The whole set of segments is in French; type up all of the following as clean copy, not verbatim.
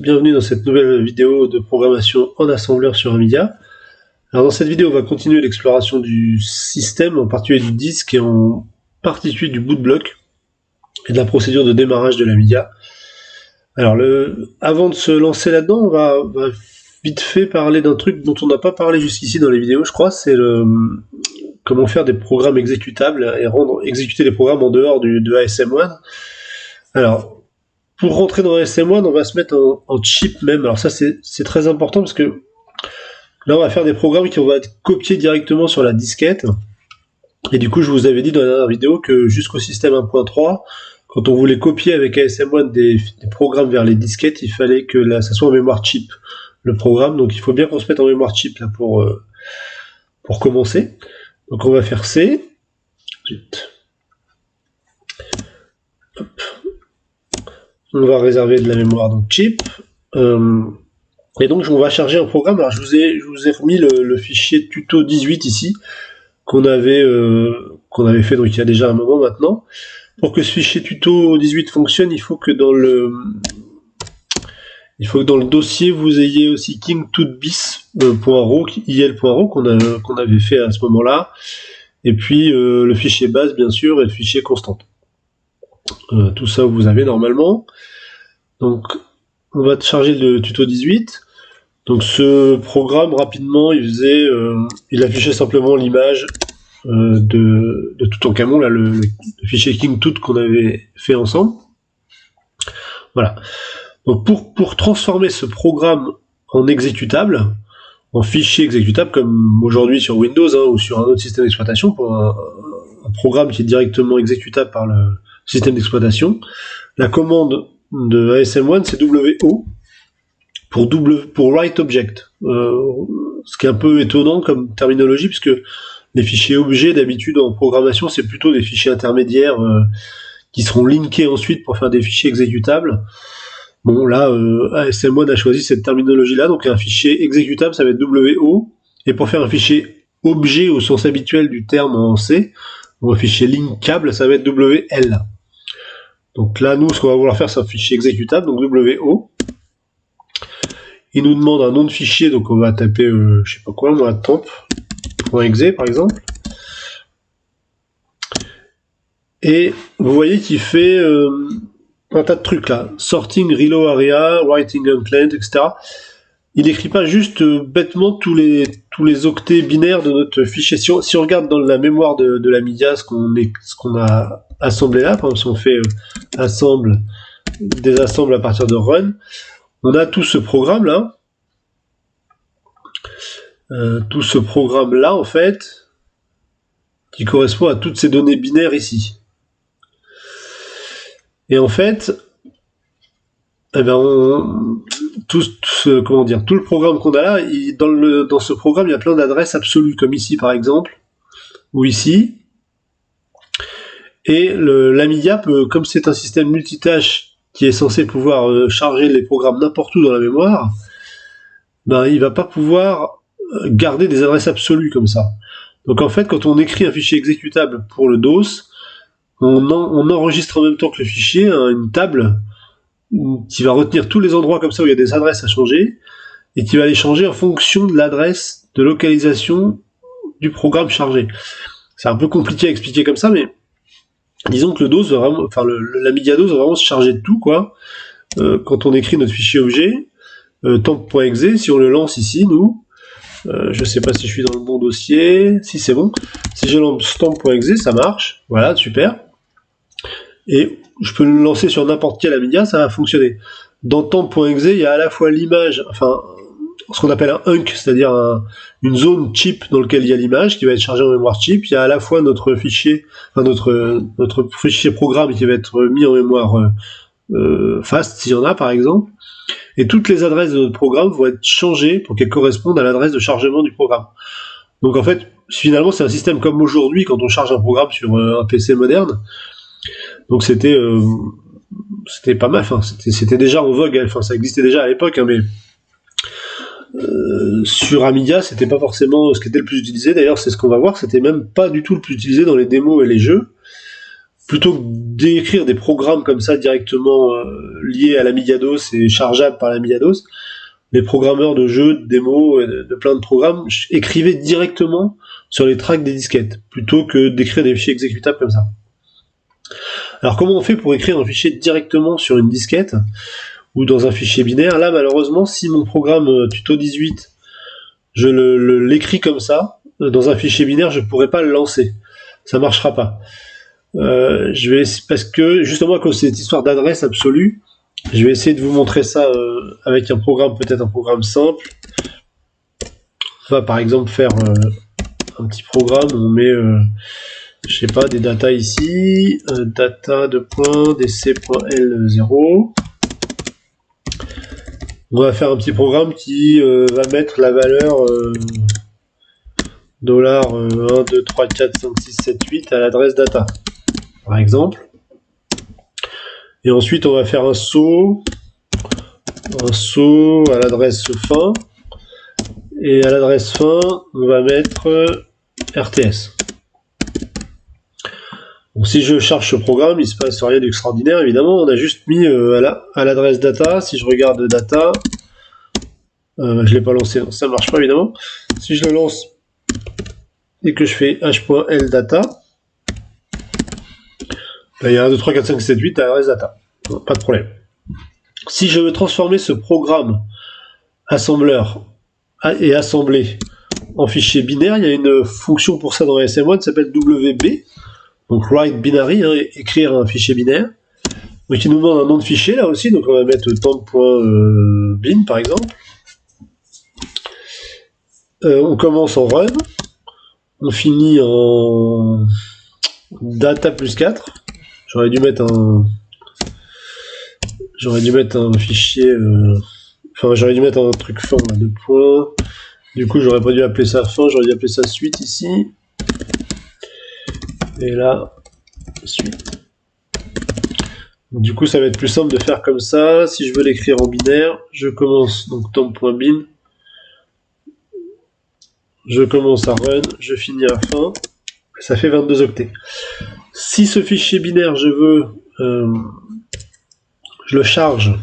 bienvenue dans cette nouvelle vidéo de programmation en assembleur sur Amiga. Alors dans cette vidéo, on va continuer l'exploration du système, en particulier du disque et en particulier du bootblock et de la procédure de démarrage de l'Amiga. Alors avant de se lancer là-dedans, on va vite fait parler d'un truc dont on n'a pas parlé jusqu'ici dans les vidéos, je crois, c'est comment faire des programmes exécutables et rendre exécuter les programmes en dehors de ASM1. Alors, pour rentrer dans ASM1, on va se mettre en chip même. Alors ça, c'est très important parce que là, on va faire des programmes qui vont être copiés directement sur la disquette. Et du coup, je vous avais dit dans la dernière vidéo que jusqu'au système 1.3, quand on voulait copier avec ASM1 des programmes vers les disquettes, il fallait que ça soit en mémoire chip, le programme. Donc il faut bien qu'on se mette en mémoire chip là pour commencer. Donc on va faire C. Hop. On va réserver de la mémoire donc chip. Et donc on va charger un programme. Alors je vous ai remis le fichier tuto 18 ici qu'on avait fait donc il y a déjà un moment maintenant. Pour que ce fichier tuto 18 fonctionne, il faut que dans le dossier vous ayez aussi king.bis.ro, il.ro qu'on avait fait à ce moment-là, et puis le fichier base bien sûr et le fichier constante. Tout ça vous avez normalement. Donc on va charger le tuto 18. Donc ce programme rapidement il affichait simplement l'image de Toutankhamon, là le fichier KingTout qu'on avait fait ensemble. Voilà. Donc pour transformer ce programme en exécutable, en fichier exécutable comme aujourd'hui sur Windows ou sur un autre système d'exploitation, pour un programme qui est directement exécutable par le système d'exploitation, la commande de ASM1 c'est WO pour write object, ce qui est un peu étonnant comme terminologie puisque les fichiers objets d'habitude en programmation c'est plutôt des fichiers intermédiaires qui seront linkés ensuite pour faire des fichiers exécutables. Bon là ASM1 a choisi cette terminologie là, donc un fichier exécutable ça va être WO, et pour faire un fichier objet au sens habituel du terme en C, ou un fichier linkable ça va être WL. Donc là, nous, ce qu'on va vouloir faire, c'est un fichier exécutable, donc WO. Il nous demande un nom de fichier, donc on va taper, je sais pas quoi, moi, temp.exe, par exemple. Et vous voyez qu'il fait un tas de trucs là. Sorting, reload area, writing unplanned, etc. Il n'écrit pas juste bêtement tous les octets binaires de notre fichier. Si on regarde dans la mémoire de l'Amiga ce qu'on a assemblé là, par exemple si on fait assemble, désassemble à partir de run, on a tout ce programme là. Tout ce programme là en fait qui correspond à toutes ces données binaires ici. Et en fait, eh ben tout le programme qu'on a là, dans ce programme, il y a plein d'adresses absolues, comme ici par exemple, ou ici. Et l'Amiga peut, comme c'est un système multitâche qui est censé pouvoir charger les programmes n'importe où dans la mémoire, ben il va pas pouvoir garder des adresses absolues comme ça. Donc en fait, quand on écrit un fichier exécutable pour le DOS, on enregistre en même temps que le fichier une table qui va retenir tous les endroits comme ça où il y a des adresses à changer, et qui va les changer en fonction de l'adresse de localisation du programme chargé. C'est un peu compliqué à expliquer comme ça, mais disons que le DOS va vraiment, enfin l'Amiga DOS va vraiment se charger de tout, quoi. Quand on écrit notre fichier objet, temp.exe, si on le lance ici, nous, je sais pas si je suis dans le bon dossier, si c'est bon, si je lance temp.exe, ça marche, voilà, super. Et je peux le lancer sur n'importe quel Amiga, ça va fonctionner. Dans temp.exe, il y a à la fois l'image, enfin, ce qu'on appelle un hunk, c'est-à-dire une zone chip dans laquelle il y a l'image qui va être chargée en mémoire chip. Il y a à la fois notre fichier, enfin notre fichier programme qui va être mis en mémoire fast, s'il y en a par exemple. Et toutes les adresses de notre programme vont être changées pour qu'elles correspondent à l'adresse de chargement du programme. Donc en fait, finalement, c'est un système comme aujourd'hui quand on charge un programme sur un PC moderne. Donc c'était pas mal, enfin c'était déjà en vogue, enfin ça existait déjà à l'époque, hein, mais sur Amiga c'était pas forcément ce qui était le plus utilisé. D'ailleurs c'est ce qu'on va voir, c'était même pas du tout le plus utilisé dans les démos et les jeux, plutôt que d'écrire des programmes comme ça directement liés à l'Amiga DOS et chargeables par l'Amiga DOS, les programmeurs de jeux, de démos, de plein de programmes écrivaient directement sur les tracks des disquettes, plutôt que d'écrire des fichiers exécutables comme ça. Alors comment on fait pour écrire un fichier directement sur une disquette ou dans un fichier binaire? Là malheureusement, si mon programme tuto 18, je l'écris comme ça, dans un fichier binaire, je ne pourrai pas le lancer. Ça ne marchera pas. Parce que justement à cause de cette histoire d'adresse absolue, je vais essayer de vous montrer ça avec un programme, peut-être un programme simple. On va par exemple faire un petit programme, on met je sais pas, des data ici, data de point, dc.l0. On va faire un petit programme qui va mettre la valeur $1, 2, 3, 4, 5, 6, 7, 8 à l'adresse data, par exemple. Et ensuite, on va faire un saut à l'adresse fin. Et à l'adresse fin, on va mettre RTS. Donc, si je charge ce programme, il ne se passe rien d'extraordinaire, évidemment. On a juste mis à l'adresse data. Si je regarde data, je ne l'ai pas lancé, donc ça ne marche pas, évidemment. Si je le lance et que je fais h.ldata, il y a 1, 2, 3, 4, 5, 7, 8 à l'adresse data. Non, pas de problème. Si je veux transformer ce programme assembleur et assembler en fichier binaire, il y a une fonction pour ça dans SM1 qui s'appelle WB, donc write binary, écrire un fichier binaire. Donc il nous demande un nom de fichier là aussi, donc on va mettre temp.bin par exemple. On commence en run, on finit en data plus 4. J'aurais dû mettre un fichier, j'aurais dû mettre un truc fin là, de points. Du coup, j'aurais pas dû appeler ça fin, j'aurais dû appeler ça suite ici. Et là, suite. Du coup, ça va être plus simple de faire comme ça. Si je veux l'écrire en binaire, je commence donc temp.bin. Je commence à run, je finis à fin. Ça fait 22 octets. Si ce fichier binaire, je veux, je le charge.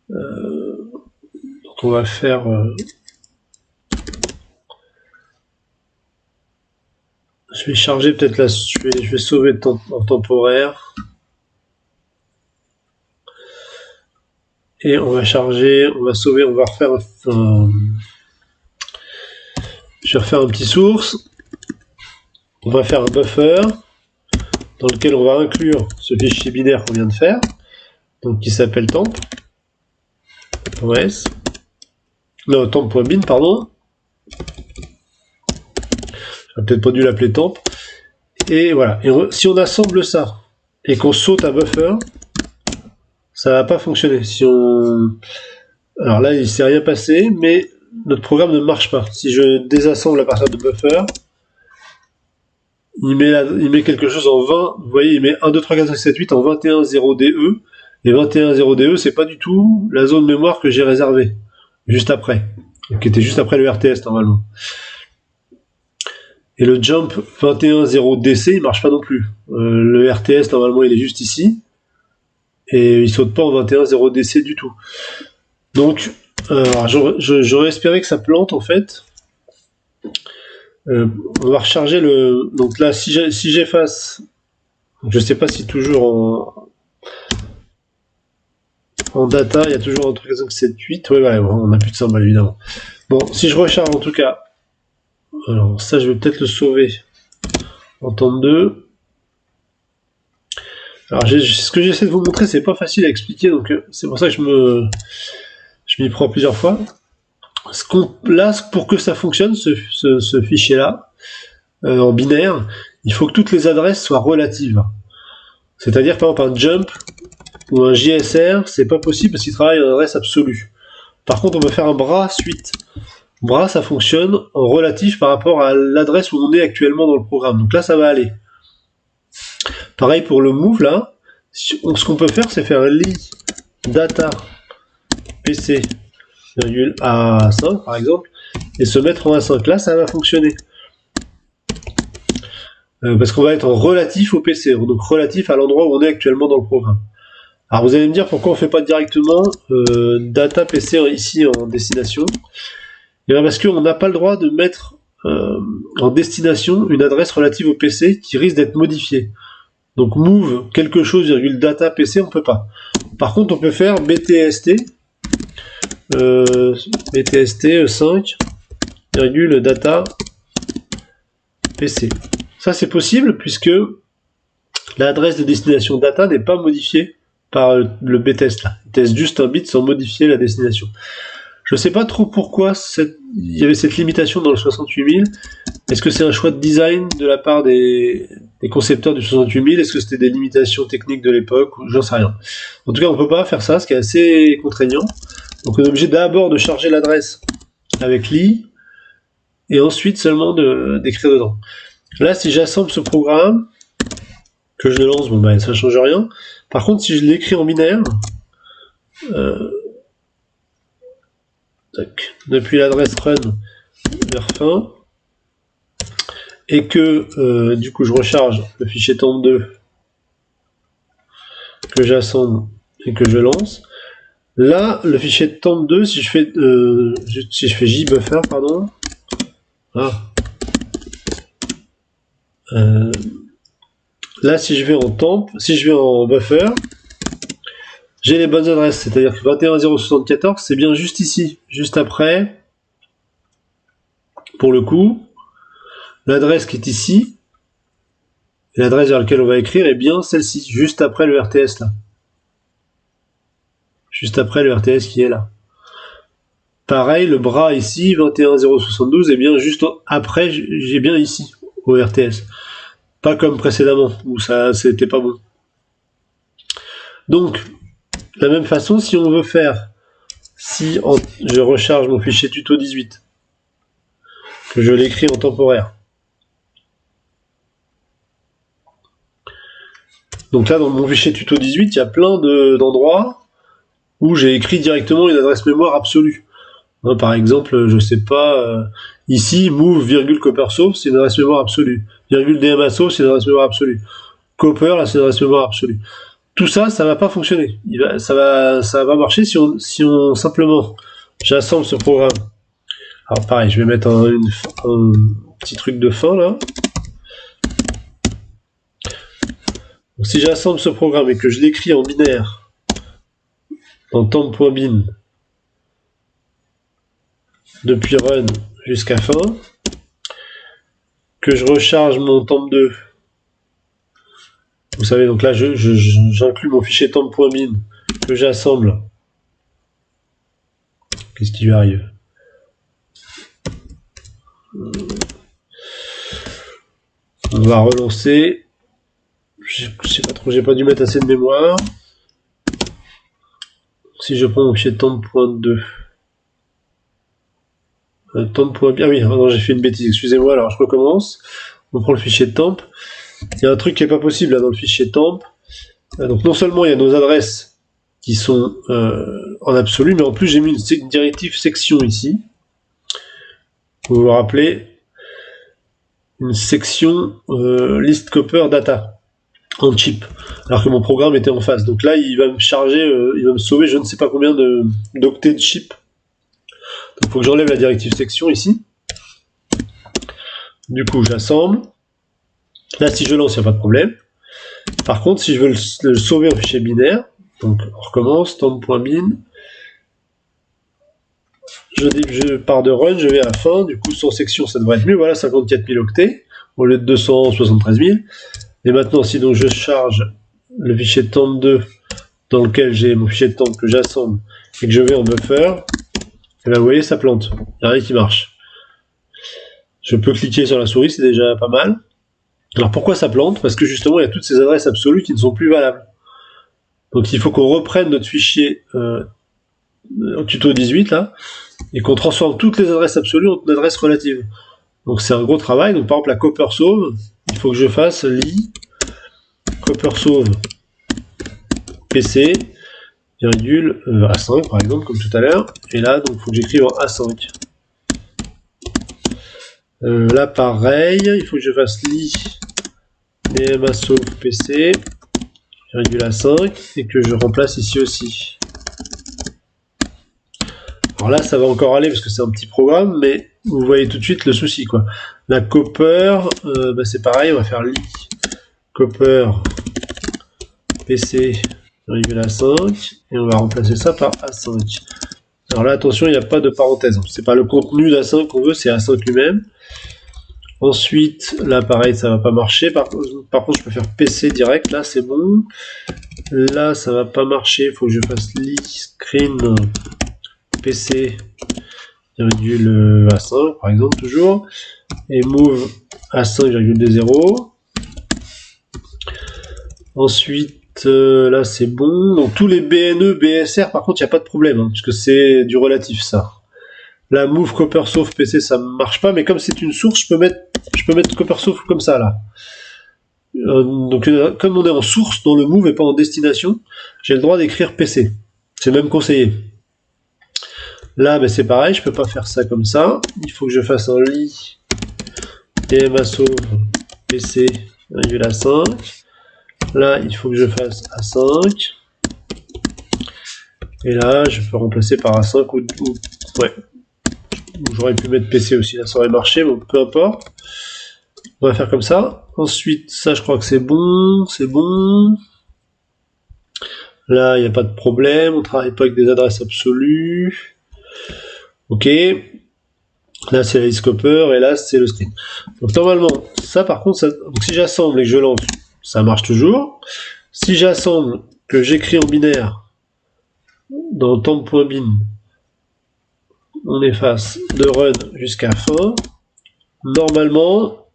Donc on va faire je vais charger peut-être là, je vais sauver en temporaire. Et on va charger, on va sauver, on va refaire je vais refaire un petit source. On va faire un buffer dans lequel on va inclure ce fichier binaire qu'on vient de faire, donc qui s'appelle temp.s. Non, temp.bin, pardon. J'aurais peut-être pas dû l'appeler temp. Et voilà. Et si on assemble ça et qu'on saute à buffer, ça va pas fonctionner. Si on... Alors là, il s'est rien passé, mais notre programme ne marche pas. Si je désassemble à partir de buffer, il met quelque chose en 20. Vous voyez, il met 1, 2, 3, 4, 5, 7, 8 en 21.0DE. Et 21.0DE, c'est pas du tout la zone mémoire que j'ai réservée. Juste après. Qui était juste après le RTS, normalement. Et le jump 21.0DC, il marche pas non plus. Le RTS, normalement, il est juste ici. Et il saute pas en 21.0DC du tout. Donc, j'aurais espéré que ça plante, en fait. On va recharger le... Donc là, si j'efface... Je sais pas si toujours en data, il y a toujours un truc 5, 7, 8. Oui, voilà, on n'a plus de symbole, évidemment. Bon, si je recharge, en tout cas... Alors, ça, je vais peut-être le sauver en temps 2. Alors, ce que j'essaie de vous montrer, c'est pas facile à expliquer, donc c'est pour ça que je m'y prends plusieurs fois. Là, pour que ça fonctionne, ce fichier-là, en binaire, il faut que toutes les adresses soient relatives. C'est-à-dire, par exemple, un jump ou un JSR, c'est pas possible parce qu'il travaille en adresse absolue. Par contre, on peut faire un bras suite. Bras, ça fonctionne en relatif par rapport à l'adresse où on est actuellement dans le programme. Donc là, ça va aller. Pareil pour le move, là. Ce qu'on peut faire, c'est faire un lit data pc A5, par exemple, et se mettre en A5. Là, ça va fonctionner. parce qu'on va être en relatif au PC, donc relatif à l'endroit où on est actuellement dans le programme. Alors vous allez me dire pourquoi on ne fait pas directement data PC ici en destination. Et bien parce qu'on n'a pas le droit de mettre en destination une adresse relative au PC qui risque d'être modifiée. Donc move quelque chose, data PC, on ne peut pas. Par contre, on peut faire btst, btst 5, data PC. Ça c'est possible puisque l'adresse de destination data n'est pas modifiée par le btest là. Il teste juste un bit sans modifier la destination. Je ne sais pas trop pourquoi il y avait cette limitation dans le 68000. Est-ce que c'est un choix de design de la part des concepteurs du 68000? Est-ce que c'était des limitations techniques de l'époque? J'en sais rien. En tout cas, on ne peut pas faire ça, ce qui est assez contraignant. Donc on est obligé d'abord de charger l'adresse avec li et ensuite seulement d'écrire dedans. Là, si j'assemble ce programme, que je le lance, bon ben ça ne change rien. Par contre, si je l'écris en binaire, depuis l'adresse run vers fin, et que du coup je recharge le fichier temp2 que j'assemble et que je lance, là le fichier temp2, si je fais jbuffer, pardon, là si je vais en temp, si je vais en buffer, j'ai les bonnes adresses, c'est-à-dire que 21.0.74 c'est bien juste ici, juste après, pour le coup, l'adresse qui est ici, et l'adresse vers laquelle on va écrire est bien celle-ci, juste après le RTS là. Juste après le RTS qui est là. Pareil, le bras ici, 21.0.72, est bien juste après, j'ai bien ici, au RTS. Pas comme précédemment, où ça c'était pas bon. Donc, de la même façon, si on veut faire, je recharge mon fichier tuto 18, que je l'écris en temporaire. Donc là, dans mon fichier tuto 18, il y a plein d'endroits où j'ai écrit directement une adresse mémoire absolue. Par exemple, je sais pas, ici, move, copper sauve, c'est une adresse mémoire absolue. DMA sauve, c'est une adresse mémoire absolue. Copper, là, c'est une adresse mémoire absolue. Tout ça, ça va pas fonctionner. Ça va marcher si on simplement, j'assemble ce programme. Alors pareil, je vais mettre un petit truc de fin là. Donc, si j'assemble ce programme et que je l'écris en binaire, dans temp.bin, depuis run jusqu'à fin, que je recharge mon temp2, vous savez, donc là j'inclus mon fichier temp.bin que j'assemble. Qu'est-ce qui lui arrive? On va relancer. Je sais pas trop, j'ai pas dû mettre assez de mémoire. Si je prends mon fichier temp.2, temp.bin, ah oui, non, j'ai fait une bêtise, excusez-moi, alors je recommence. On prend le fichier temp. Il y a un truc qui est pas possible là dans le fichier temp. Donc non seulement il y a nos adresses qui sont en absolu, mais en plus j'ai mis une directive section ici. Vous vous rappelez, une section list copper data en chip, alors que mon programme était en face. Donc là il va me charger, il va me sauver je ne sais pas combien d'octets de chip. Donc il faut que j'enlève la directive section ici. Du coup j'assemble. Là si je lance il n'y a pas de problème. Par contre si je veux le sauver en fichier binaire, donc on recommence, temp.bin, je pars de run, je vais à la fin, du coup sans section ça devrait être mieux, voilà 54 000 octets au lieu de 273 000. Et maintenant si donc je charge le fichier temp2 dans lequel j'ai mon fichier de temp que j'assemble et que je vais en buffer, et là vous voyez ça plante, il n'y a rien qui marche. Je peux cliquer sur la souris, c'est déjà pas mal. Alors pourquoi ça plante? Parce que justement il y a toutes ces adresses absolues qui ne sont plus valables. Donc il faut qu'on reprenne notre fichier tuto 18 là, et qu'on transforme toutes les adresses absolues en adresses relatives. Donc c'est un gros travail. Donc par exemple la copper sauve, il faut que je fasse li copper sauve PC virgule A5 par exemple comme tout à l'heure. Et là donc il faut que j'écrive en A5. Là pareil, il faut que je fasse li DMA sauf PC, virgule à 5, et que je remplace ici aussi. Alors là, ça va encore aller parce que c'est un petit programme, mais vous voyez tout de suite le souci, quoi. La copper, c'est pareil, on va faire lit copper PC, virgule à 5, et on va remplacer ça par A5. Alors là, attention, il n'y a pas de parenthèse. C'est pas le contenu d'A5 qu'on veut, c'est A5 lui-même. Ensuite, là, pareil, ça va pas marcher. Par contre, je peux faire PC direct. Là, c'est bon. Là, ça va pas marcher. Il faut que je fasse lit screen PC virgule A5, par exemple, toujours. Et move A5,D0. Ensuite, là, c'est bon. Donc, tous les BNE, BSR, par contre, il n'y a pas de problème, hein, puisque c'est du relatif, ça. La move copper sauf PC, ça ne marche pas, mais comme c'est une source, je peux mettre copper sauf comme ça, là. Donc, comme on est en source dans le move et pas en destination, j'ai le droit d'écrire PC. C'est même conseillé. Là, c'est pareil, je peux pas faire ça comme ça. Il faut que je fasse un lit DMA sauve PC, virgule à 5. Là, il faut que je fasse A5. Et là, je peux remplacer par A5 ouais. J'aurais pu mettre PC aussi, là ça aurait marché, mais peu importe. On va faire comme ça. Ensuite, ça je crois que c'est bon, c'est bon. Là, il n'y a pas de problème, on ne travaille pas avec des adresses absolues. Ok. Là, c'est la list copper, et là, c'est le screen. Donc normalement, ça par contre, donc, si j'assemble et que je lance, ça marche toujours. Si j'assemble, que j'écris en binaire, dans temp.bin, on efface de run jusqu'à fin. Normalement,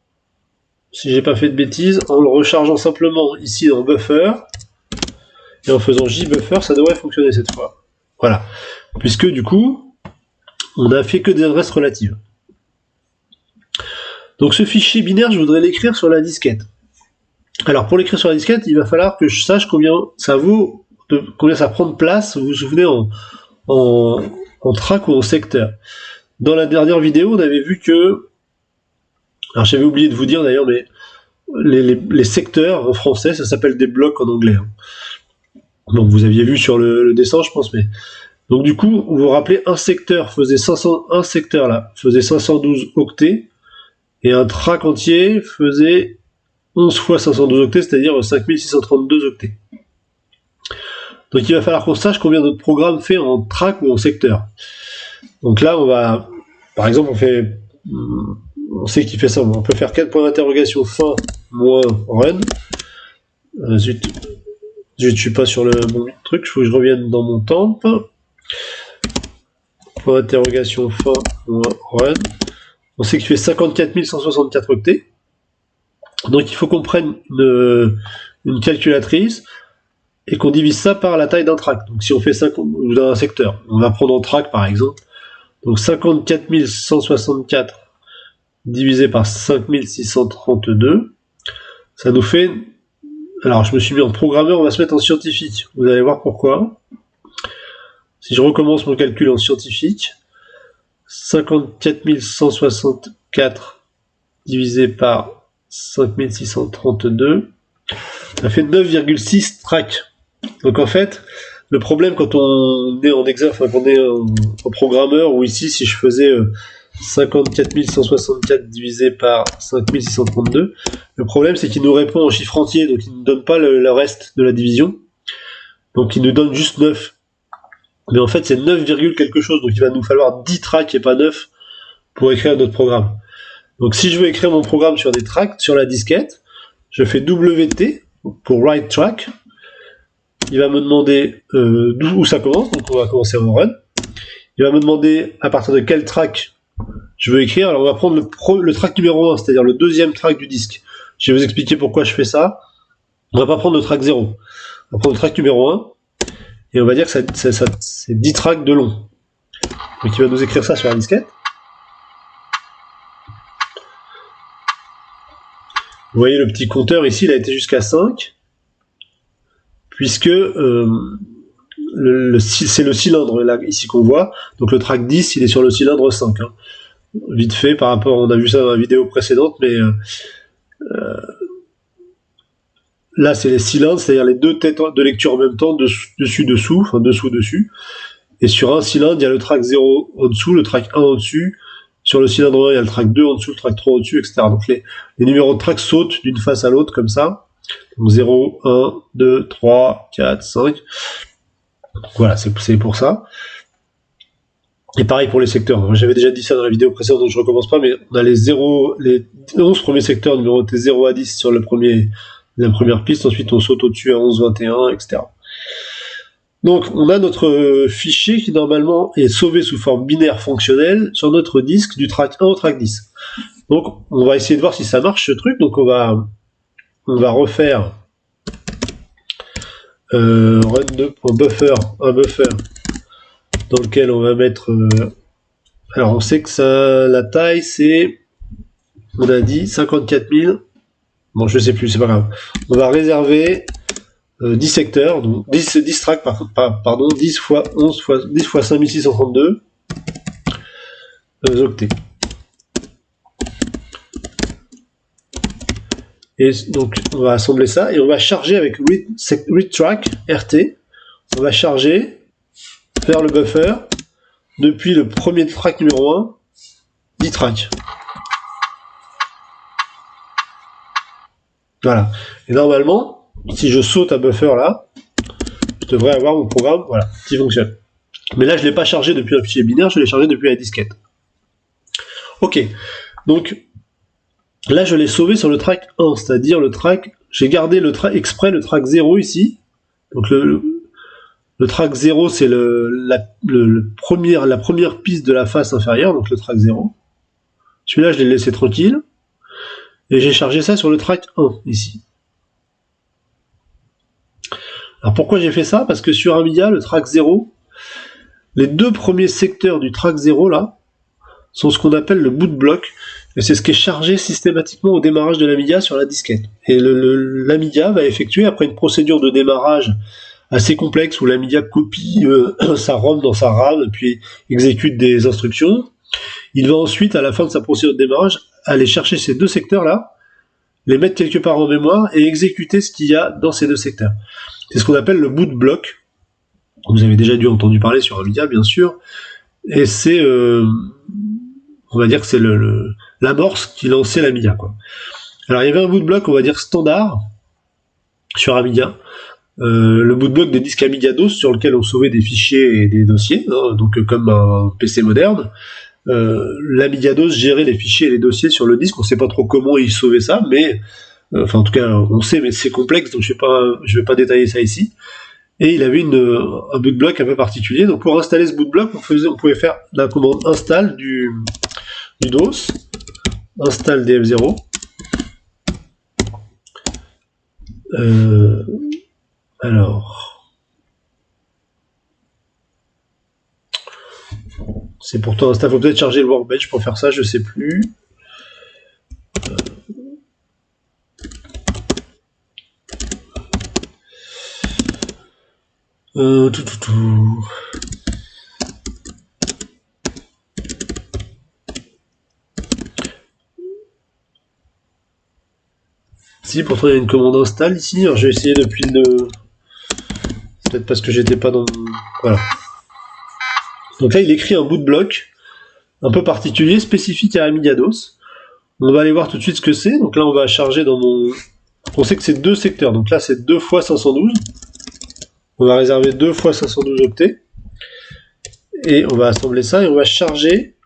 si j'ai pas fait de bêtises, en le rechargeant simplement ici dans buffer, et en faisant jbuffer, ça devrait fonctionner cette fois. Voilà. Puisque du coup, on n'a fait que des adresses relatives. Donc ce fichier binaire, je voudrais l'écrire sur la disquette. Alors pour l'écrire sur la disquette, il va falloir que je sache combien ça vaut, combien ça prend de place, vous vous souvenez, en track ou en secteur. Dans la dernière vidéo, on avait vu que, alors j'avais oublié de vous dire d'ailleurs, mais les secteurs en français, ça s'appelle des blocs en anglais. Hein. Donc vous aviez vu sur le dessin, je pense, mais donc du coup, vous vous rappelez, un secteur faisait 512 octets, et un track entier faisait 11 fois 512 octets, c'est-à-dire 5632 octets. Donc il va falloir qu'on sache combien notre programme fait en track ou en secteur. Donc là, on va, par exemple, on sait qu'il fait ça, on peut faire 4 points d'interrogation fin moins run. Zut, je suis pas sur le bon truc, il faut que je revienne dans mon temp. Point d'interrogation fin moins run. On sait qu'il fait 54 164 octets. Donc il faut qu'on prenne une calculatrice et qu'on divise ça par la taille d'un track. Donc si on fait 50 ou d'un secteur, on va prendre en track par exemple. Donc 54 164 divisé par 5632, ça nous fait... Alors je me suis mis en programmeur, on va se mettre en scientifique. Vous allez voir pourquoi. Si je recommence mon calcul en scientifique, 54 164 divisé par 5632, ça fait 9,6 tracks. Donc en fait, le problème quand on est en exercice, enfin quand on est en programmeur, ou ici si je faisais 54 164 divisé par 5632, le problème c'est qu'il nous répond en chiffre entier, donc il ne nous donne pas le reste de la division, donc il nous donne juste 9. Mais en fait c'est 9, quelque chose, donc il va nous falloir 10 tracks et pas 9 pour écrire notre programme. Donc si je veux écrire mon programme sur des tracks, sur la disquette, je fais WT pour write track. Il va me demander où ça commence, donc on va commencer en run. Il va me demander à partir de quel track je veux écrire. Alors on va prendre le track numéro 1, c'est-à-dire le deuxième track du disque. Je vais vous expliquer pourquoi je fais ça. On va pas prendre le track 0. On va prendre le track numéro 1, et on va dire que c'est 10 tracks de long. Donc il va nous écrire ça sur la disquette. Vous voyez le petit compteur ici, il a été jusqu'à 5, puisque c'est le cylindre là, ici qu'on voit. Donc le track 10, il est sur le cylindre 5. Hein. Vite fait, par rapport, on a vu ça dans la vidéo précédente, mais là, c'est les cylindres, c'est-à-dire les deux têtes de lecture en même temps, dessus-dessous, enfin dessous-dessus. Et sur un cylindre, il y a le track 0 en dessous, le track 1 au-dessus. Sur le cylindre 1, il y a le track 2 en dessous, le track 3 au-dessus, etc. Donc les numéros de track sautent d'une face à l'autre, comme ça. Donc 0, 1, 2, 3, 4, 5. Voilà, c'est pour ça. Et pareil pour les secteurs. J'avais déjà dit ça dans la vidéo précédente, donc je recommence pas, mais on a les 11 premiers secteurs numérotés 0 à 10 sur la première piste, ensuite on saute au-dessus à 11, 21, etc. Donc on a notre fichier qui normalement est sauvé sous forme binaire fonctionnelle sur notre disque du track 1 au track 10. Donc on va essayer de voir si ça marche ce truc, donc on va refaire run2.buffer, un buffer dans lequel on va mettre... alors on sait que la taille c'est, on a dit 54 000, bon je sais plus, c'est pas grave. On va réserver 10 secteurs, donc 10 tracks, pardon, 10 fois 11 fois 10 fois 5632 octets. Et donc on va assembler ça et on va charger avec read track RT. On va charger vers le buffer depuis le premier track numéro 1 10 tracks. Voilà. Et normalement, si je saute un buffer là, je devrais avoir mon programme, voilà, qui fonctionne. Mais là, je ne l'ai pas chargé depuis un fichier binaire, je l'ai chargé depuis la disquette. Ok. Donc là, je l'ai sauvé sur le track 1, c'est-à-dire le track, j'ai gardé exprès le track 0 ici. Donc le track 0, c'est la première piste de la face inférieure, donc le track 0. Celui-là, je l'ai laissé tranquille. Et j'ai chargé ça sur le track 1, ici. Alors pourquoi j'ai fait ça? Parce que sur Amiga, le track 0, les deux premiers secteurs du track 0, là, sont ce qu'on appelle le boot block. Et c'est ce qui est chargé systématiquement au démarrage de l'Amiga sur la disquette. Et l'Amiga va effectuer, après une procédure de démarrage assez complexe, où l'Amiga copie sa ROM dans sa RAM, et puis exécute des instructions, il va ensuite, à la fin de sa procédure de démarrage, aller chercher ces deux secteurs-là, les mettre quelque part en mémoire, et exécuter ce qu'il y a dans ces deux secteurs. C'est ce qu'on appelle le boot block. Vous avez déjà dû entendre parler sur Amiga, bien sûr. Et c'est, on va dire que c'est l'amorce qui lançait l'Amiga, quoi. Alors il y avait un boot block, on va dire standard, sur Amiga. Le boot block des disques Amiga DOS sur lequel on sauvait des fichiers et des dossiers, hein, donc comme un PC moderne. L'Amiga DOS gérait les fichiers et les dossiers sur le disque. On ne sait pas trop comment il sauvait ça, mais enfin en tout cas on sait, mais c'est complexe, donc je vais pas détailler ça ici. Et il avait un boot block un peu particulier. Donc pour installer ce boot block, on pouvait faire la commande install du DOS, install df0. Alors, c'est pourtant install. Faut peut-être charger le workbench pour faire ça, je sais plus. Si, pourtant il y a une commande install ici. Alors je vais essayer depuis le... Peut-être parce que j'étais pas dans... Voilà. Donc là il écrit un boot block un peu particulier, spécifique à Amiga DOS. On va aller voir tout de suite ce que c'est. Donc là on va charger dans mon... On sait que c'est deux secteurs. Donc là c'est 2 fois 512. On va réserver 2 fois 512 octets. Et on va assembler ça et on va charger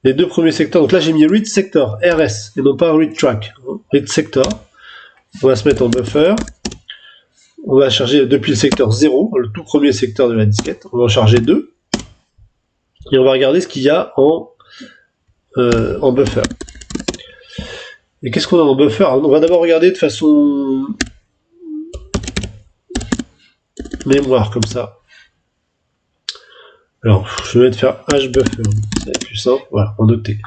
les deux premiers secteurs. Donc là j'ai mis read sector, RS, et non pas read track. Read sector. On va se mettre en buffer. On va charger depuis le secteur 0, le tout premier secteur de la disquette. On va en charger 2. Et on va regarder ce qu'il y a en buffer. Et qu'est-ce qu'on a en buffer? Alors, on va d'abord regarder de façon mémoire, comme ça. Alors, je vais faire hbuffer, c'est plus simple, voilà, en octet.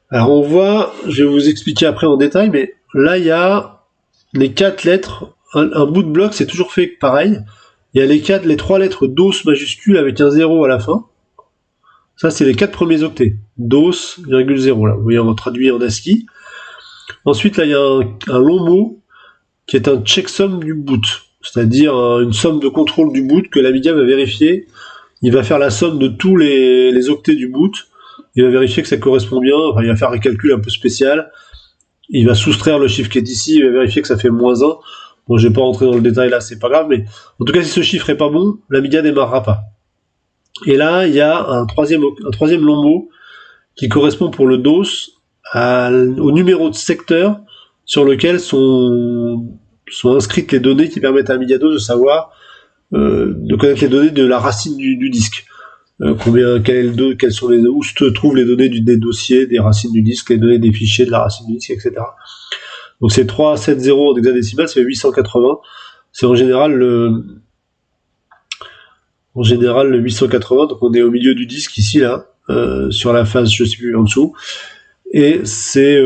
Alors on voit, je vais vous expliquer après en détail, mais là il y a les 4 lettres, un boot block c'est toujours fait pareil, il y a les 3 lettres DOS majuscules avec un 0 à la fin, ça c'est les 4 premiers octets, DOS, virgule 0, là, vous voyez on va traduire en ASCII. Ensuite là il y a un long mot qui est un checksum du boot, c'est-à-dire une somme de contrôle du boot que l'Amiga va vérifier. Il va faire la somme de tous les octets du boot, il va vérifier que ça correspond bien, enfin, il va faire un calcul un peu spécial, il va soustraire le chiffre qui est ici, il va vérifier que ça fait -1. Bon, je vais pas rentrer dans le détail là, c'est pas grave, mais en tout cas, si ce chiffre est pas bon, l'Amiga démarrera pas. Et là, il y a un troisième long mot qui correspond pour le DOS au numéro de secteur sur lequel sont inscrites les données qui permettent à Amiga DOS de savoir, de connaître les données de la racine du disque. Quelles sont où se trouvent les données des dossiers, des racines du disque, les données des fichiers de la racine du disque, etc. Donc c'est 370 en hexadécimal, c'est 880. C'est en général le 880, donc on est au milieu du disque ici, là, sur la face, je sais plus, en dessous. Et c'est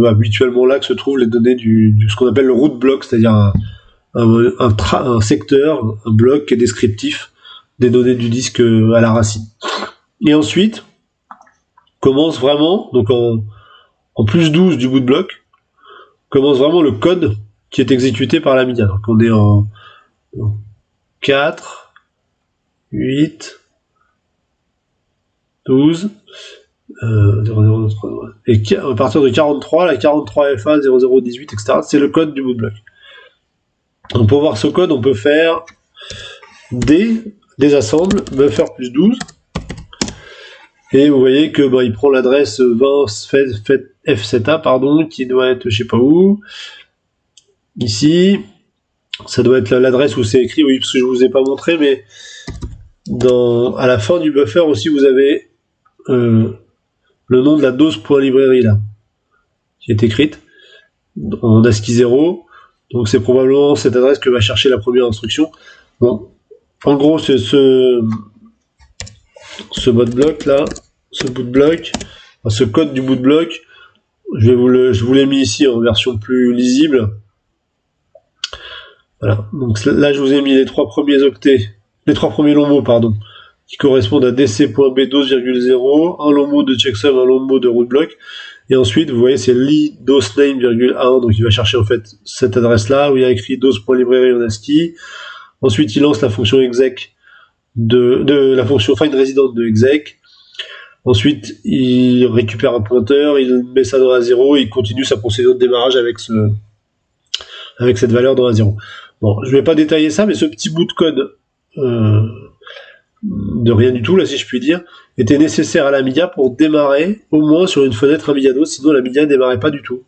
habituellement là que se trouvent les données ce qu'on appelle le root block, c'est-à-dire un secteur, un bloc qui est descriptif des données du disque à la racine. Et ensuite, commence vraiment, donc en plus 12 du boot block, commence vraiment le code qui est exécuté par l'Amiga. Donc on est en 4, 8, 12, 00, et à partir de 43, la 43FA, 0018, etc., c'est le code du boot block. Donc pour voir ce code, on peut faire désassemble, buffer plus 12, et vous voyez que il prend l'adresse 20 F7A, pardon, qui doit être je sais pas où, ici, ça doit être l'adresse où c'est écrit, oui, parce que je vous ai pas montré, mais à la fin du buffer aussi, vous avez le nom de la dose.librairie là, qui est écrite en ASCII 0, donc c'est probablement cette adresse que va chercher la première instruction. Bon, en gros, c'est ce boot block là, ce boot block, enfin, ce code du boot block, je vous l'ai mis ici en version plus lisible. Voilà, donc là je vous ai mis les trois premiers longs mots, pardon, qui correspondent à dc.b 12,0, un long mot de checksum, un long mot de root block, et ensuite vous voyez c'est li dosname, donc il va chercher en fait cette adresse là où il y a écrit dos.librairie en ASCII. Ensuite il lance la fonction exec la fonction find resident de exec. Ensuite il récupère un pointeur, il met ça dans A0 et il continue sa procédure de démarrage avec cette valeur dans A0. Bon, je vais pas détailler ça, mais ce petit bout de code de rien du tout, là, si je puis dire, était nécessaire à l'Amiga pour démarrer, au moins sur une fenêtre Amiga DOS, sinon l'Amiga ne démarrait pas du tout.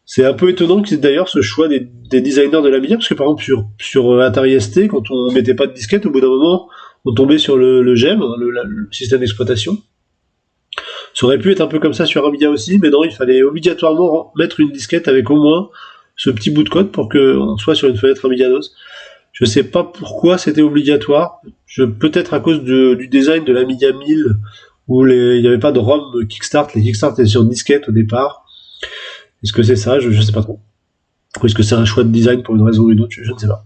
C'est un peu étonnant que d'ailleurs ce choix des designers de l'Amiga, parce que par exemple sur Atari ST, quand on mettait pas de disquette, au bout d'un moment, on tombait sur le GEM, le système d'exploitation. Ça aurait pu être un peu comme ça sur Amiga aussi, mais non, il fallait obligatoirement mettre une disquette avec au moins ce petit bout de code pour qu'on soit sur une fenêtre Amiga DOS. Je sais pas pourquoi c'était obligatoire, peut-être à cause du design de l'Amiga 1000, où il n'y avait pas de ROM Kickstart, les Kickstart étaient sur disquette au départ. Est-ce que c'est ça? Je sais pas trop. Ou est-ce que c'est un choix de design pour une raison ou une autre? Je ne sais pas.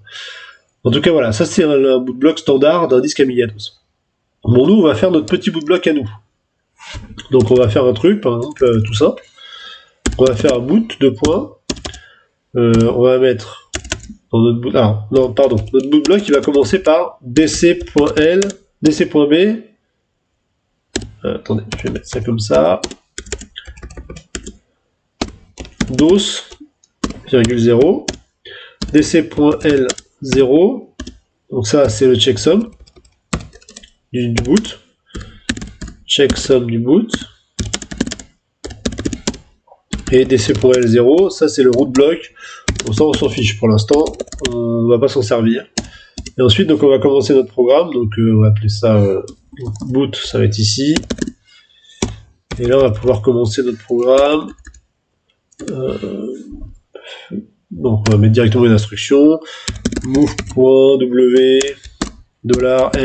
En tout cas, voilà, ça c'est un boot block standard d'un disque Amiga DOS. Bon, nous, on va faire notre petit boot block à nous. Donc on va faire un truc, par exemple, tout simple. On va faire un boot, on va mettre dans notre boot, notre boot block, il va commencer par dc.l, dc.b, attendez, je vais mettre ça comme ça, dos, virgule 0, dc.l 0, donc ça c'est le checksum du boot, checksum du boot, et dc.l 0, ça c'est le root block. Bon, ça on s'en fiche pour l'instant, on va pas s'en servir. Et ensuite donc on va commencer notre programme, donc on va appeler ça boot, ça va être ici. Et là on va pouvoir commencer notre programme. Donc on va mettre directement une instruction, move.w $f00,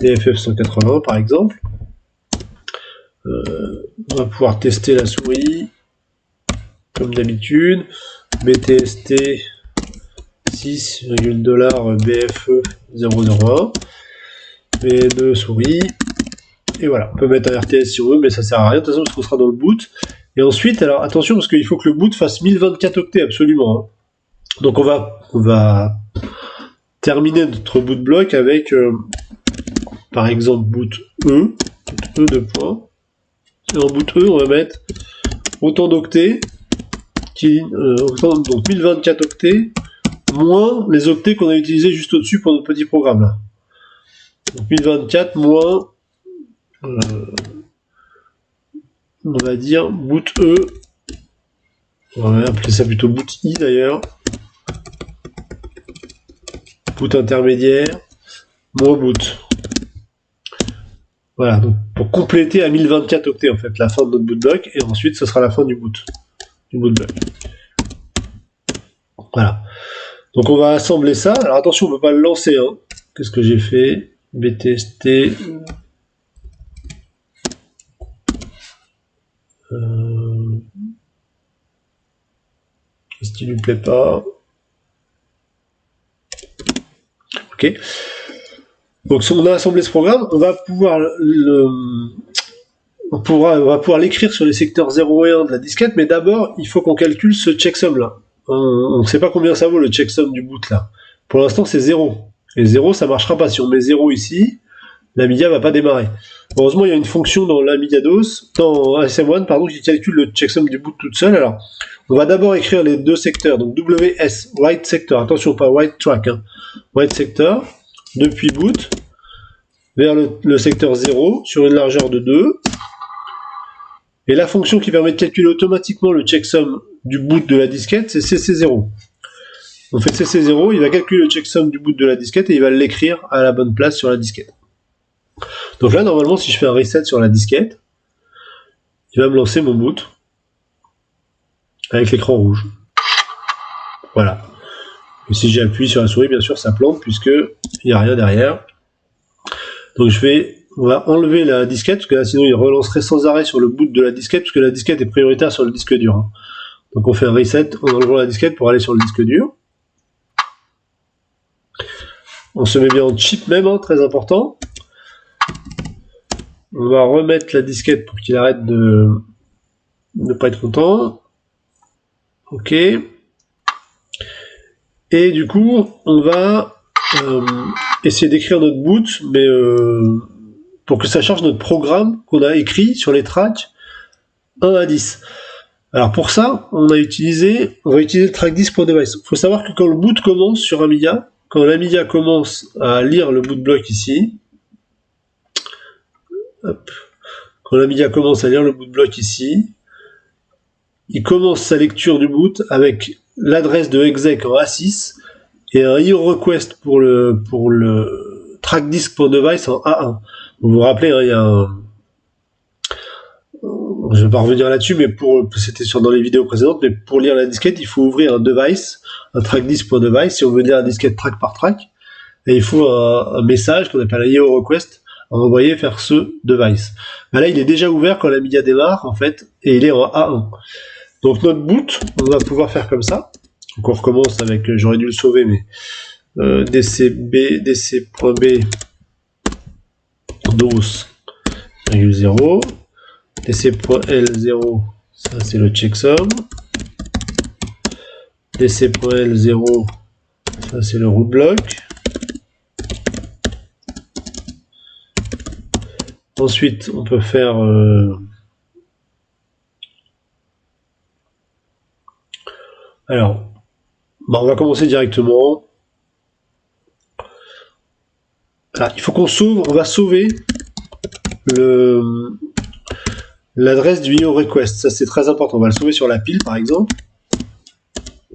dff180 par exemple. On va pouvoir tester la souris comme d'habitude, btst 6,$bfe001, B2 souris, et voilà, on peut mettre un RTS si on veut, mais ça sert à rien de toute façon parce qu'on sera dans le boot, Et ensuite, alors attention, parce qu'il faut que le boot fasse 1024 octets absolument. Hein. Donc on va terminer notre boot block avec, par exemple, boot E, de points. Et en boot E, on va mettre autant d'octets, donc 1024 octets, moins les octets qu'on a utilisés juste au-dessus pour notre petit programme là. Donc 1024 moins, on va dire boot E, on va appeler ça plutôt boot I d'ailleurs, boot intermédiaire, moins boot. Voilà, donc pour compléter à 1024 octets en fait la fin de notre boot block, et ensuite ce sera la fin du boot block. Voilà. Donc on va assembler ça. Alors attention, on ne peut pas le lancer. Hein. Qu'est-ce que j'ai fait? BTST. Qu'est-ce qui lui plaît pas? Ok. Donc si on a assemblé ce programme, on va pouvoir l'écrire sur les secteurs 0 et 1 de la disquette, mais d'abord, il faut qu'on calcule ce checksum là. On ne sait pas combien ça vaut le checksum du boot là. Pour l'instant, c'est 0. Et 0, ça marchera pas. Si on met 0 ici, l'Amiga va pas démarrer. Heureusement, il y a une fonction dans l'Amiga DOS, dans ASM1, pardon, qui calcule le checksum du boot toute seule. Alors, on va d'abord écrire les deux secteurs. Donc WS, Write Sector. Attention, pas Write Track. Hein. Write Sector, depuis boot, vers le secteur 0, sur une largeur de 2. Et la fonction qui permet de calculer automatiquement le checksum du boot de la disquette, c'est CC0. On fait CC0, il va calculer le checksum du boot de la disquette et il va l'écrire à la bonne place sur la disquette. Donc là, normalement, si je fais un reset sur la disquette, il va me lancer mon boot avec l'écran rouge. Voilà. Et si j'appuie sur la souris, bien sûr, ça plante puisqu'il n'y a rien derrière. Donc on va enlever la disquette, parce que là, sinon il relancerait sans arrêt sur le boot de la disquette, parce que la disquette est prioritaire sur le disque dur. Hein. Donc on fait un reset en enlevant la disquette pour aller sur le disque dur. On se met bien en chip même, hein, très important. On va remettre la disquette pour qu'il arrête de ne pas être content. Ok. Et du coup, on va essayer d'écrire notre boot, mais pour que ça charge notre programme qu'on a écrit sur les tracks 1 à 10. Alors pour ça, on va utiliser le track 10.device. Il faut savoir que quand le boot commence sur Amiga, quand l'Amiga commence à lire le boot block ici, hop, quand l'Amiga commence à lire le boot block ici, il commence sa lecture du boot avec l'adresse de exec en A6 et un IO request pour le track disk.device en A1. Vous vous rappelez, hein, il y a je vais pas revenir là-dessus, mais c'était dans les vidéos précédentes, mais pour lire la disquette, il faut ouvrir un device, un track disk.device, si on veut lire la disquette track par track, et il faut un message qu'on appelle un IO request à envoyer vers ce device. Ben là, il est déjà ouvert quand l'Amiga démarre, en fait, et il est en A1. Donc notre boot, on va pouvoir faire comme ça. Donc on recommence avec, j'aurais dû le sauver, mais dc.b dos,0, dc.l0, ça c'est le checksum, dc.l0, ça c'est le root block. Ensuite, on peut faire alors, on va commencer directement. Alors, il faut on va sauver l'adresse du IO request. Ça, c'est très important. On va le sauver sur la pile, par exemple.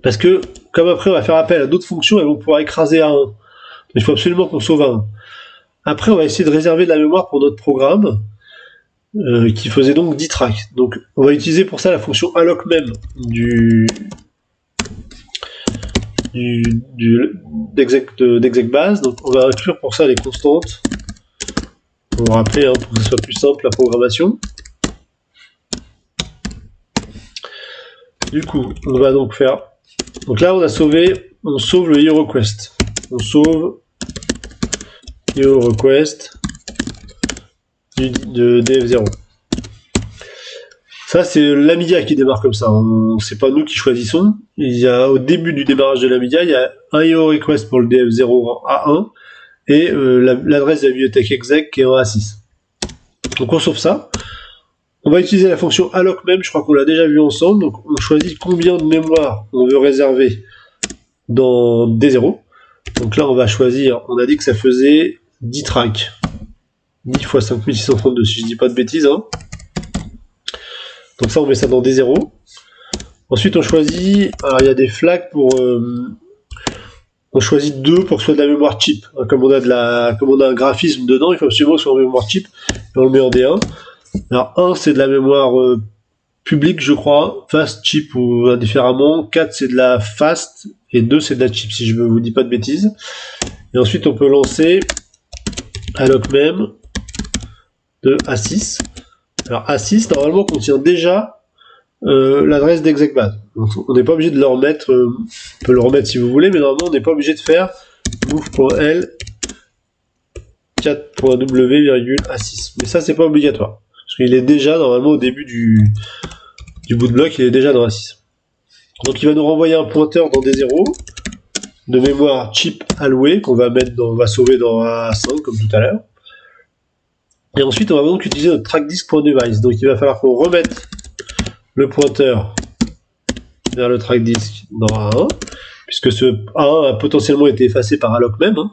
Parce que, comme après, on va faire appel à d'autres fonctions, elles vont pouvoir écraser A1. Donc, il faut absolument qu'on sauve A1. Après, on va essayer de réserver de la mémoire pour notre programme, qui faisait donc 10 tracks. Donc, on va utiliser pour ça la fonction alloc même d'exec base. Donc, on va inclure pour ça les constantes. Pour vous rappeler, hein, pour que ce soit plus simple la programmation. Du coup, on va donc faire. Donc là, on sauve le IO request. On sauve IO request de DF0. Ça, c'est l'Amiga qui démarre comme ça. C'est pas nous qui choisissons. Il y a, au début du démarrage de l'Amiga, il y a un IO request pour le DF0 en A1 et l'adresse de la bibliothèque exec qui est en A6. Donc on sauve ça. On va utiliser la fonction alloc même, je crois qu'on l'a déjà vu ensemble. Donc on choisit combien de mémoire on veut réserver dans D0. Donc là on va choisir, on a dit que ça faisait 10 tracks. 10 x 5632, si je dis pas de bêtises. Hein. Donc ça on met ça dans D0. Ensuite on choisit, alors il y a des flags pour... on choisit 2 pour que ce soit de la mémoire chip. Comme on a un graphisme dedans, il faut absolument que ce soit en mémoire chip. Et on le met en D1. Alors 1 c'est de la mémoire publique je crois, fast chip ou indifféremment. 4 c'est de la fast et 2 c'est de la chip si je ne vous dis pas de bêtises. Et ensuite on peut lancer alloc même de A6. Alors A6 normalement contient déjà l'adresse d'execbase. Donc on n'est pas obligé de le remettre, on peut le remettre si vous voulez, mais normalement on n'est pas obligé de faire move.l 4.w,A6. Mais ça c'est pas obligatoire. Parce qu'il est déjà normalement au début du bout de bloc, il est déjà dans A6. Donc il va nous renvoyer un pointeur dans D0 de mémoire chip alloué qu'on va mettre on va sauver dans A5 comme tout à l'heure. Et ensuite on va donc utiliser notre trackdisk.device. Donc il va falloir qu'on remette le pointeur vers le trackdisk dans A1, puisque ce A1 a potentiellement été effacé par alloc même. Hein.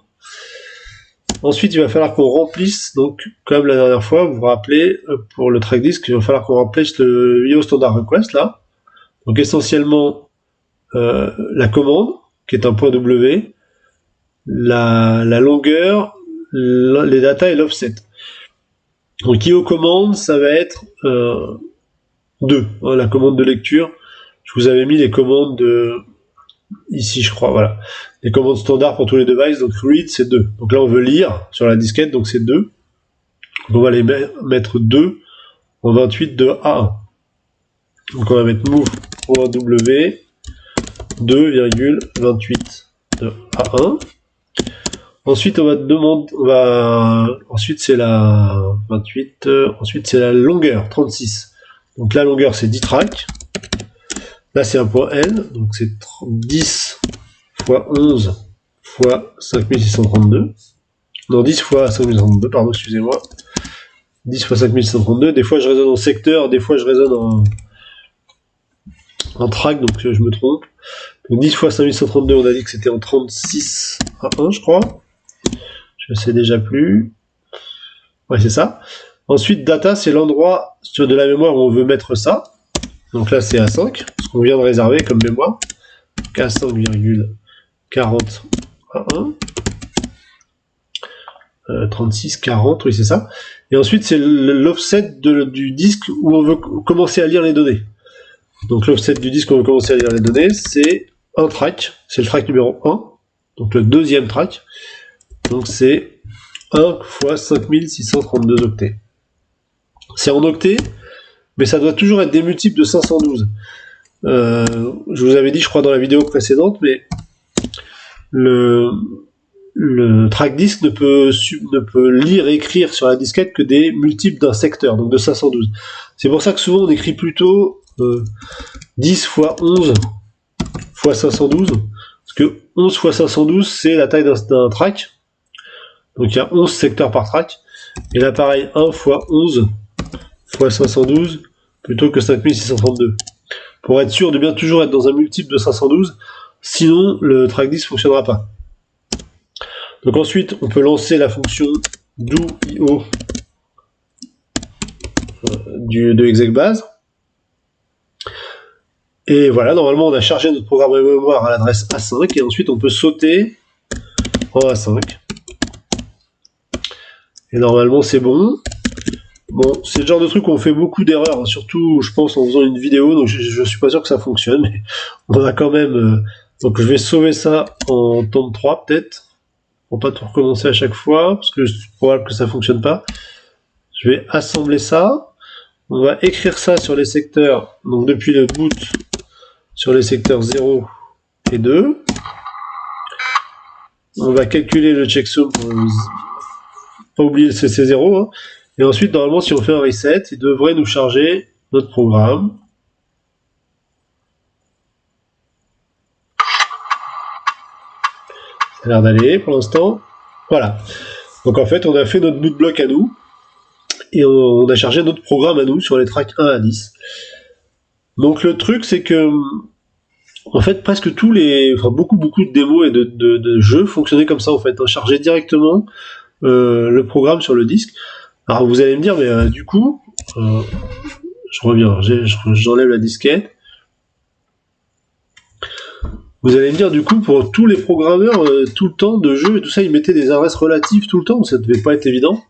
Ensuite, il va falloir qu'on remplisse, donc comme la dernière fois, vous vous rappelez, pour le trackdisk, il va falloir qu'on remplisse le IO standard request là. Donc essentiellement la commande, qui est un point W, la longueur, les datas et l'offset. Donc IO commande, ça va être 2, hein, la commande de lecture. Je vous avais mis les commandes de... ici je crois, voilà. Les commandes standards pour tous les devices, donc read c'est 2. Donc là on veut lire sur la disquette, donc c'est 2. Donc on va les mettre 2 en 28 de A1. Donc on va mettre move.w 2,28 de A1. Ensuite on va demander, ensuite c'est la 28, ensuite c'est la longueur 36. Donc la longueur c'est 10 tracks. Là c'est un point N, donc c'est 10 x 11 x 5632. Non, 10 x 5632, pardon, excusez-moi. 10 x 5632. Des fois je raisonne en secteur, des fois je raisonne en track, donc je me trompe. Donc 10 x 5132, on a dit que c'était en 36 à 1, je crois. Je sais déjà plus. Ouais, c'est ça. Ensuite, data, c'est l'endroit de la mémoire où on veut mettre ça. Donc là, c'est A5, ce qu'on vient de réserver comme mémoire. A5,40 à 1. 36, 40, oui, c'est ça. Et ensuite, c'est l'offset du disque où on veut commencer à lire les données. Donc l'offset du disque où on veut commencer à lire les données, c'est un track, c'est le track numéro 1, donc le deuxième track. Donc c'est 1 x 5632 octets. C'est en octets, mais ça doit toujours être des multiples de 512. Je vous avais dit, je crois, dans la vidéo précédente, mais le track disk ne peut lire et écrire sur la disquette que des multiples d'un secteur, donc de 512. C'est pour ça que souvent on écrit plutôt 10 x 11 x 512, parce que 11 x 512 c'est la taille d'un track, donc il y a 11 secteurs par track, et là pareil 1 x 11 x 512 plutôt que 5632, pour être sûr de bien toujours être dans un multiple de 512, sinon le track disk ne fonctionnera pas. Donc ensuite on peut lancer la fonction do.io de execbase. Et voilà, normalement on a chargé notre programme de mémoire à l'adresse A5 et ensuite on peut sauter en A5. Et normalement c'est bon. Bon, c'est le genre de truc où on fait beaucoup d'erreurs, hein, surtout je pense en faisant une vidéo, donc je suis pas sûr que ça fonctionne, mais on a quand même... donc je vais sauver ça en temps 3 peut-être, pour pas tout recommencer à chaque fois, parce que c'est probable que ça fonctionne pas. Je vais assembler ça, on va écrire ça sur les secteurs, donc depuis le boot, sur les secteurs 0 et 2. On va calculer le checksum pour pas oublier le CC0. Hein. Et ensuite, normalement, si on fait un reset, il devrait nous charger notre programme. Ça a l'air d'aller pour l'instant. Voilà. Donc en fait, on a fait notre boot block à nous et on a chargé notre programme à nous sur les tracks 1 à 10. Donc le truc, c'est que en fait, presque tous les, enfin beaucoup de démos et de jeux fonctionnaient comme ça en fait. On chargeait directement le programme sur le disque. Alors vous allez me dire, mais du coup, je reviens, j'enlève la disquette. Vous allez me dire, du coup, pour tous les programmeurs, tout le temps de jeu et tout ça, ils mettaient des adresses relatives tout le temps, ça devait pas être évident.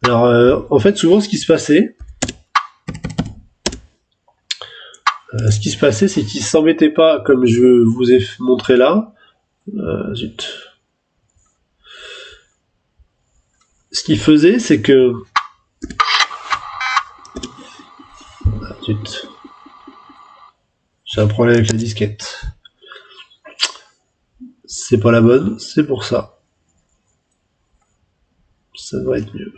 Alors, en fait, souvent, ce qui se passait, c'est qu'ils s'embêtaient pas, comme je vous ai montré là. Zut. Ce qu'ils faisaient, c'est que... Zut. J'ai un problème avec la disquette. C'est pas la bonne, c'est pour ça. Ça devrait être mieux.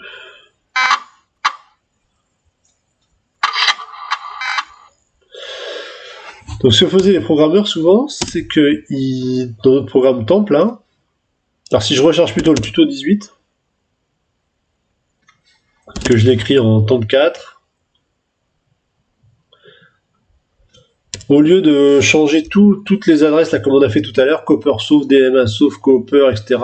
Donc ce que faisaient les programmeurs souvent, c'est que dans notre programme temple, là, alors si je recharge plutôt le tuto 18, que je l'écris en temple 4, au lieu de changer toutes les adresses, là, comme on a fait tout à l'heure, Copper sauf DMA sauf Copper, etc.,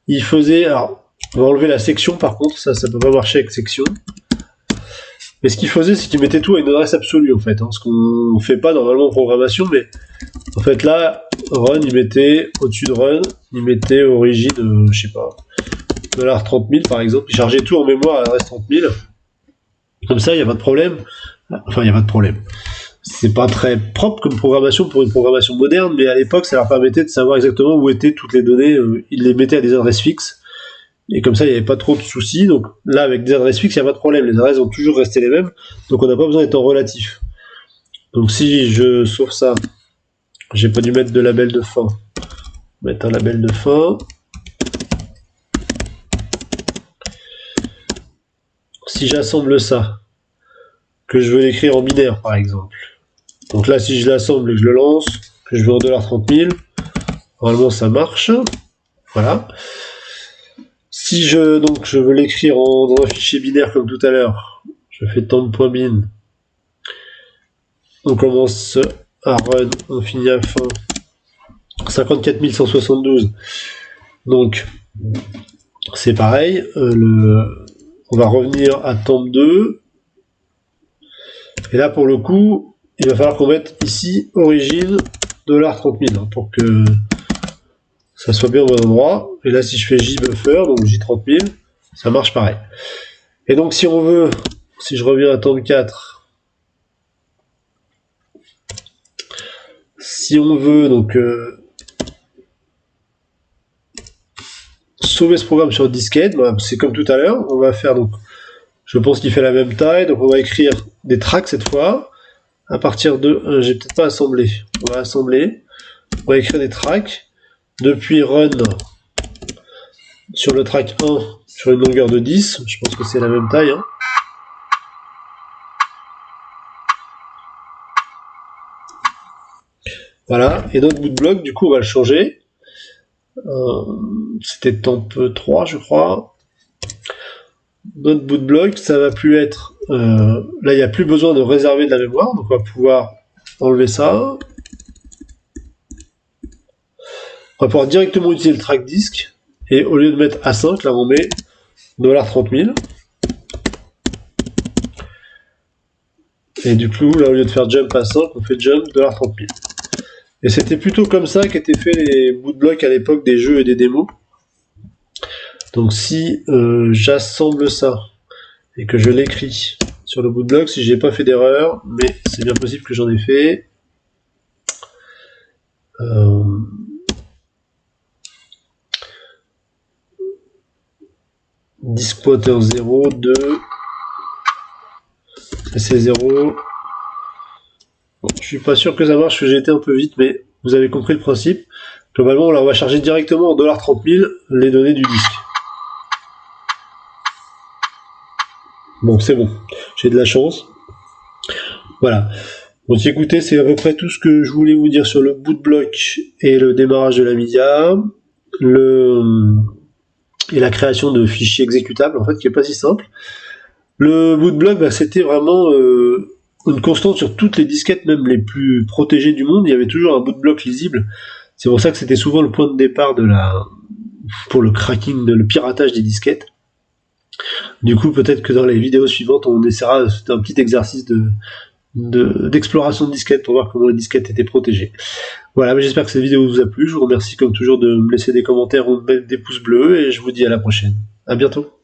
il faisait, alors on va enlever la section par contre, ça peut pas marcher avec section. Mais ce qu'il faisait, c'est qu'il mettait tout à une adresse absolue en fait, hein, ce qu'on fait pas normalement en programmation, mais en fait là, run, il mettait au-dessus de run, il mettait origine, je sais pas, $30 000 par exemple, il chargeait tout en mémoire à l'adresse 30 000. Comme ça, il n'y a pas de problème. Enfin, il n'y a pas de problème. C'est pas très propre comme programmation pour une programmation moderne, mais à l'époque, ça leur permettait de savoir exactement où étaient toutes les données. Ils les mettaient à des adresses fixes. Et comme ça, il n'y avait pas trop de soucis. Donc là, avec des adresses fixes, il n'y a pas de problème. Les adresses vont toujours rester les mêmes. Donc on n'a pas besoin d'être en relatif. Donc si je sauve ça, j'ai pas dû mettre de label de fin. Mettre un label de fin. Si j'assemble ça, que je veux l'écrire en binaire par exemple. Donc là, si je l'assemble et que je le lance, que je veux en $30 000, normalement ça marche. Voilà. Si je veux l'écrire dans un fichier binaire comme tout à l'heure, je fais temp.bin. On commence à run, on finit à fin. 54 172. Donc c'est pareil. On va revenir à temp2. Et là, pour le coup, il va falloir qu'on mette ici origine $30 000 hein, pour que ça soit bien au bon endroit. Et là, si je fais jbuffer, donc j30 000, ça marche pareil. Et donc, si on veut, si je reviens à temp 4, si on veut donc sauver ce programme sur disquette, bah, c'est comme tout à l'heure. On va faire donc, je pense qu'il fait la même taille, donc on va écrire des tracks cette fois. À partir de, j'ai peut-être pas assemblé. On va assembler. On va écrire des tracks. Depuis run sur le track 1 sur une longueur de 10. Je pense que c'est la même taille. Hein. Voilà. Et notre boot block, du coup, on va le changer. C'était temp 3, je crois. Notre boot block, ça va plus être... là, il n'y a plus besoin de réserver de la mémoire. Donc, on va pouvoir enlever ça. On va pouvoir directement utiliser le track disque. Et au lieu de mettre A5, là, on met $30 000. Et du coup, là, au lieu de faire jump A5, on fait jump $30 000. Et c'était plutôt comme ça qu'étaient faits les boot blocks à l'époque des jeux et des démos. Donc si j'assemble ça et que je l'écris sur le boot block, si j'ai pas fait d'erreur, mais c'est bien possible que j'en ai fait. Disk pointer 0, 2, c'est 0. Bon, je suis pas sûr que ça marche, parce que j'ai été un peu vite, mais vous avez compris le principe. Globalement, là, on va charger directement en $30 000 les données du disque. Bon, c'est bon, j'ai de la chance. Voilà. Donc écoutez, c'est à peu près tout ce que je voulais vous dire sur le bootblock et le démarrage de la media, et la création de fichiers exécutables, en fait, qui est pas si simple. Le bootblock, bah, c'était vraiment une constante sur toutes les disquettes, même les plus protégées du monde. Il y avait toujours un bootblock lisible. C'est pour ça que c'était souvent le point de départ pour le cracking, le piratage des disquettes. Du coup, peut-être que dans les vidéos suivantes, on essaiera, c'est un petit exercice d'exploration de disquettes pour voir comment les disquettes étaient protégées. Voilà, mais j'espère que cette vidéo vous a plu. Je vous remercie comme toujours de me laisser des commentaires ou de mettre des pouces bleus et je vous dis à la prochaine. À bientôt.